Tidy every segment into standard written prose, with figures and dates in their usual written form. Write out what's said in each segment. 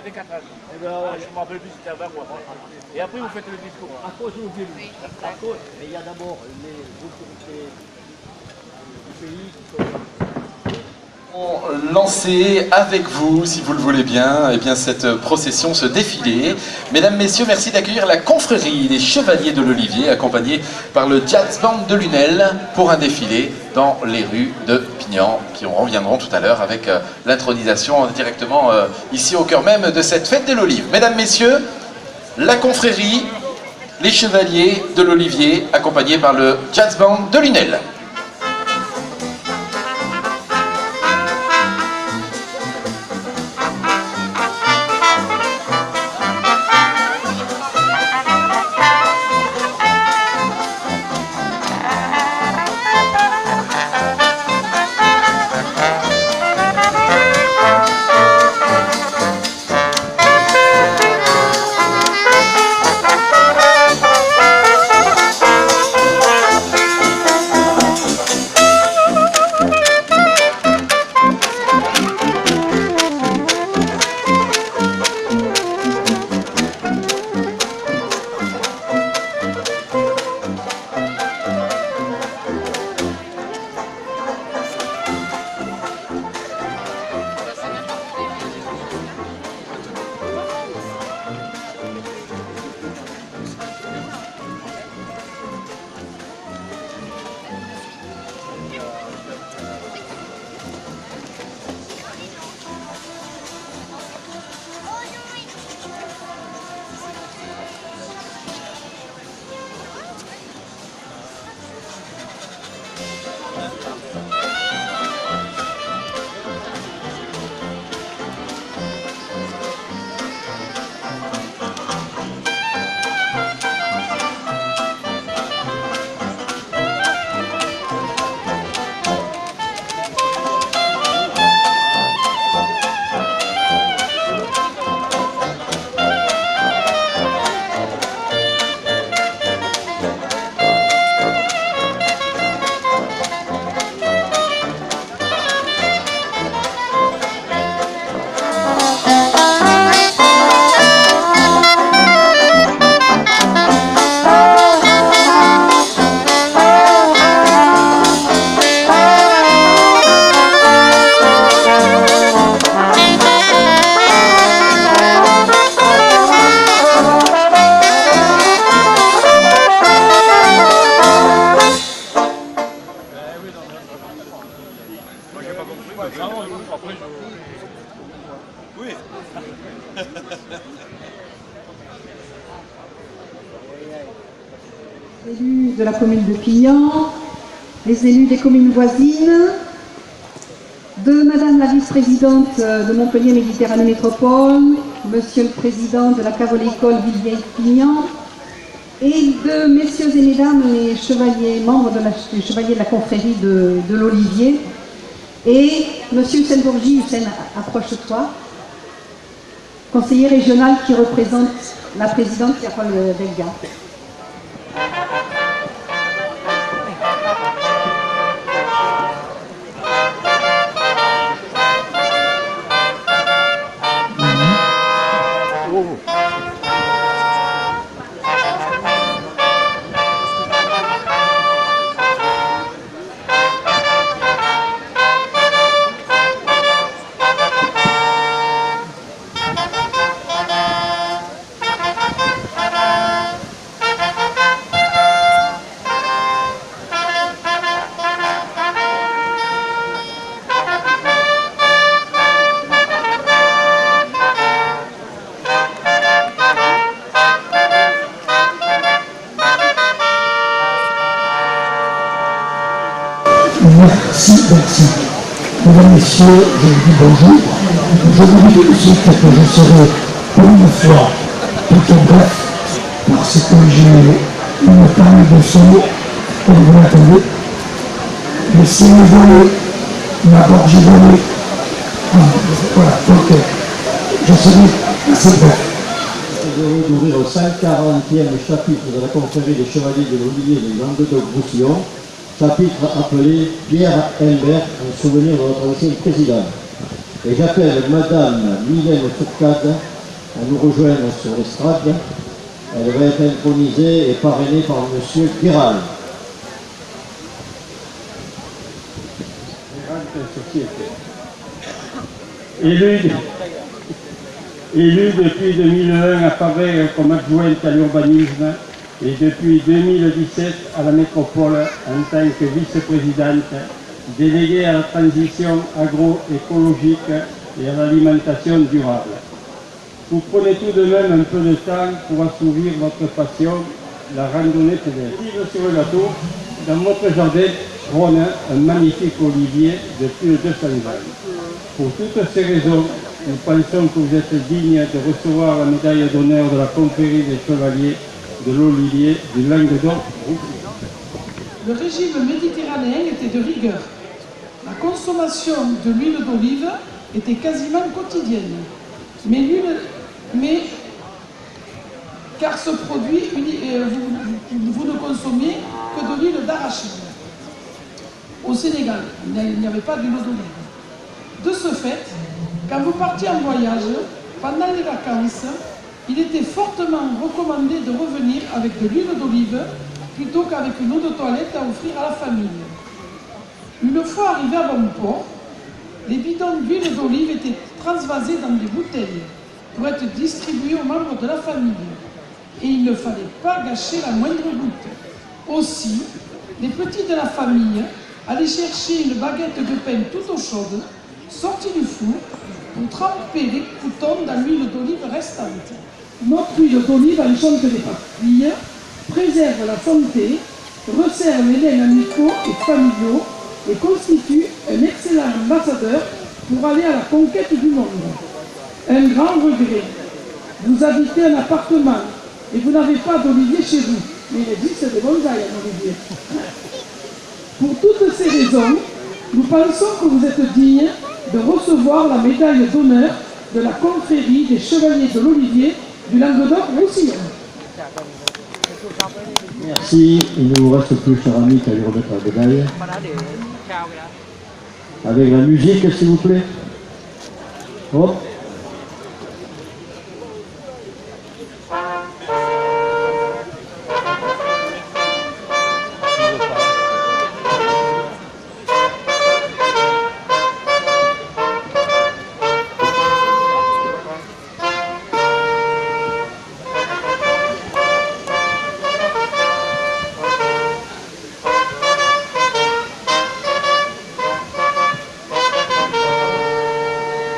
C'était 4 ans. Je me rappelle plus si c'était avant ou après. Et après, vous faites le discours. À cause du pays. À cause, mais il y a d'abord les autorités du pays qui sont... Lancer avec vous, si vous le voulez bien, eh bien cette procession, ce défilé. Mesdames, Messieurs, merci d'accueillir la confrérie des Chevaliers de l'Olivier, accompagnée par le Jazz Band de Lunel, pour un défilé dans les rues de Pignan, qui reviendront tout à l'heure avec l'intronisation directement ici au cœur même de cette fête de l'Olive. Mesdames, Messieurs, la confrérie, les Chevaliers de l'Olivier, accompagnés par le Jazz Band de Lunel. Élus de la commune de Pignan, les élus des communes voisines, de Madame la vice-présidente de Montpellier Méditerranée Métropole, Monsieur le président de la Carolécole Villevieille-Pignan, et de messieurs et mesdames les chevaliers, membres des chevaliers de la confrérie de l'Olivier, et Monsieur Hussein Bourgi, Hussein, approche-toi, conseiller régional qui représente la présidente Carole Delga. Merci. Mesdames, Messieurs, je vous dis bonjour. Je vous dis tout de suite que je serai pour une fois plutôt bref, parce que j'ai une panne de son, comme vous l'entendez. Laissez-moi voler, ma gorge volée. Voilà, donc je serai assez bref. Je suis heureux d'ouvrir au 140e chapitre de la confrérie des Chevaliers de l'Olivier de Languedoc-Roussillon, chapitre appelé Pierre Humbert, en souvenir de notre ancien président. Et j'appelle Madame Mylène Fourcade, à nous rejoindre sur l'estrade. Elle va être intronisée et parrainée par M. Guéral. Élu depuis 2001 à Paris comme adjointe à l'urbanisme et depuis 2017 à la métropole en tant que vice-présidente, déléguée à la transition agroécologique et à l'alimentation durable. Vous prenez tout de même un peu de temps pour assouvir votre passion, la randonnée pédestre. Vive sur le gâteau, dans votre jardin trône un magnifique olivier de plus de 200 ans. Pour toutes ces raisons, nous pensons que vous êtes digne de recevoir la médaille d'honneur de la confrérie des chevaliers de l'Olivier du Languedoc-Roussillon. Le régime méditerranéen était de rigueur. La consommation de l'huile d'olive était quasiment quotidienne. Car ce produit, vous ne consommiez que de l'huile d'arachide. Au Sénégal, il n'y avait pas d'huile d'olive. De ce fait, quand vous partiez en voyage, pendant les vacances, il était fortement recommandé de revenir avec de l'huile d'olive plutôt qu'avec une eau de toilette à offrir à la famille. Une fois arrivés à bon port, les bidons d'huile d'olive étaient transvasés dans des bouteilles pour être distribués aux membres de la famille. Et il ne fallait pas gâcher la moindre goutte. Aussi, les petits de la famille allaient chercher une baguette de pain toute eau chaude, sortie du four, pour tremper les croûtons dans l'huile d'olive restante. Notre huile d'olive enchante les papilles, préserve la santé, resserre les liens amicaux et familiaux et constitue un excellent ambassadeur pour aller à la conquête du monde. Un grand regret. Vous habitez un appartement et vous n'avez pas d'olivier chez vous, mais il existe des bonsaïs en olivier. Pour toutes ces raisons, nous pensons que vous êtes digne de recevoir la médaille d'honneur de la confrérie des chevaliers de l'Olivier du Languedoc-Roussillon. Merci. Il ne vous reste plus, cher ami, qu'à lui remettre la médaille. Avec la musique, s'il vous plaît. Hop.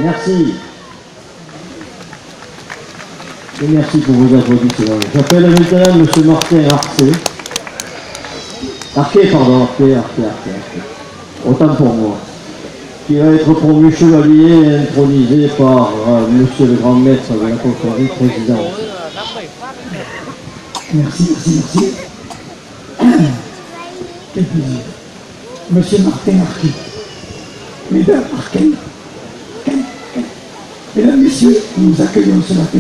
Merci. Et merci pour vos applaudissements. J'appelle maintenant M. Martin Arquet, autant pour moi, qui va être promu chevalier et intronisé par M. le grand maître de la confrérie présidente. Merci. Quel plaisir. Monsieur Martin Arquet. Mesdames Arquet. Mesdames, Messieurs, nous accueillons ce matin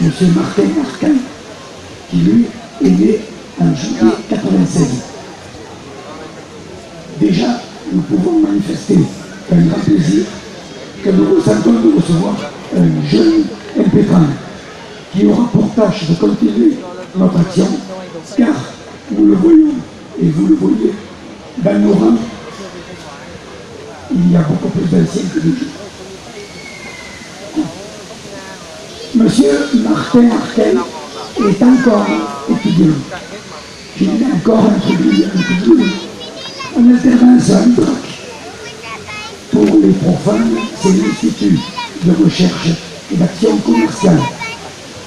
M. Martin Arquet, qui lui est né en juillet 96. Déjà, nous pouvons manifester un grand plaisir que nous ressentons de recevoir un jeune impétrant qui aura pour tâche de continuer notre action, car nous le voyons et vous le voyez dans nos rangs, il y a beaucoup plus d'anciens que de jeunes. Monsieur Martin Arquet est encore étudiant. Il est encore introduit en alternance à l'UBRAC. Pour les profanes, c'est l'Institut de recherche et d'action commerciale.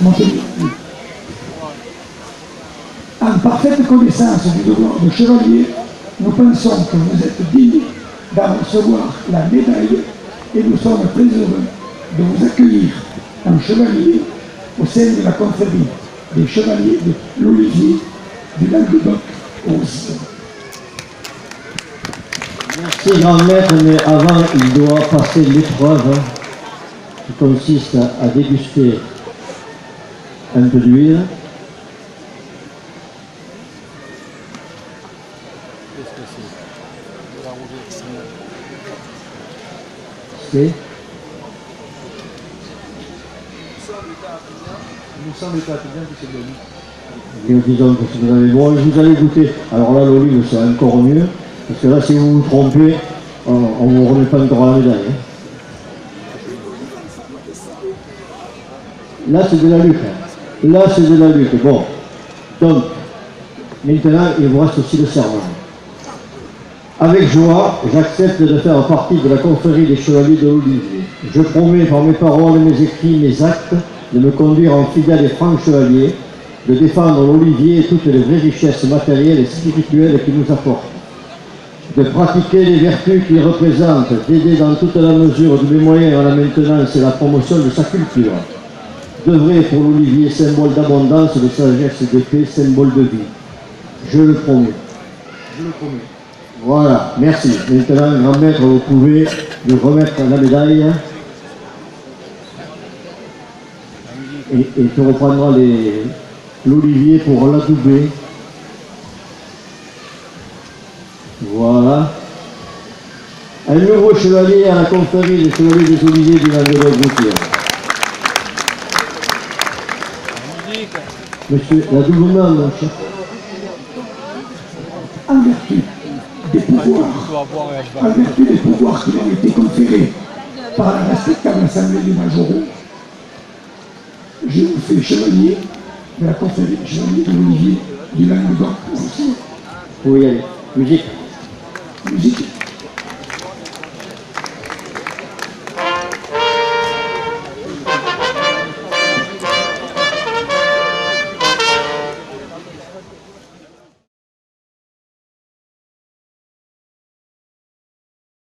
Montpellier. En parfaite connaissance du devoir de chevalier, nous pensons que vous êtes digne d'en recevoir la médaille et nous sommes très heureux de vous accueillir en chevalier au sein de la confrérie des chevaliers de l'Olivier du Languedoc-Roussillon. Merci grand maître, mais avant il doit passer l'épreuve qui consiste à déguster un peu d'huile. C'est Et disons que si vous avez bon, vous allez goûter. Alors là, l'olive, c'est encore mieux. Parce que là, si vous vous trompez, on ne vous remet pas encore la médaille. Hein. Là, c'est de la lutte. Là, c'est de la lutte. Bon. Donc, maintenant, il vous reste aussi le serment. Avec joie, j'accepte de faire partie de la confrérie des chevaliers de l'Olivier. Je promets par mes paroles, mes écrits, mes actes, de me conduire en fidèle et franc chevalier, de défendre l'Olivier et toutes les vraies richesses matérielles et spirituelles qu'il nous apporte, de pratiquer les vertus qu'il représente, d'aider dans toute la mesure de mes moyens à la maintenance et la promotion de sa culture, d'œuvrer pour l'Olivier, symbole d'abondance, de sagesse et de paix, symbole de vie. Je le promets. Je le promets. Voilà, merci. Maintenant, grand maître, vous pouvez nous remettre la médaille. Et tu reprendras l'olivier pour l'adouber. Voilà. Un nouveau chevalier à la confrérie des chevaliers des oliviers du Languedoc-Roussillon. Monsieur, l'adoubement, mon cher. En vertu des pouvoirs, qui ont été conférés par la respectable Assemblée du Majoron, je vous fais chevalier de la confrérie des chevaliers de l'Olivier du Languedoc-Roussillon. Oui, allez. Musique. Musique.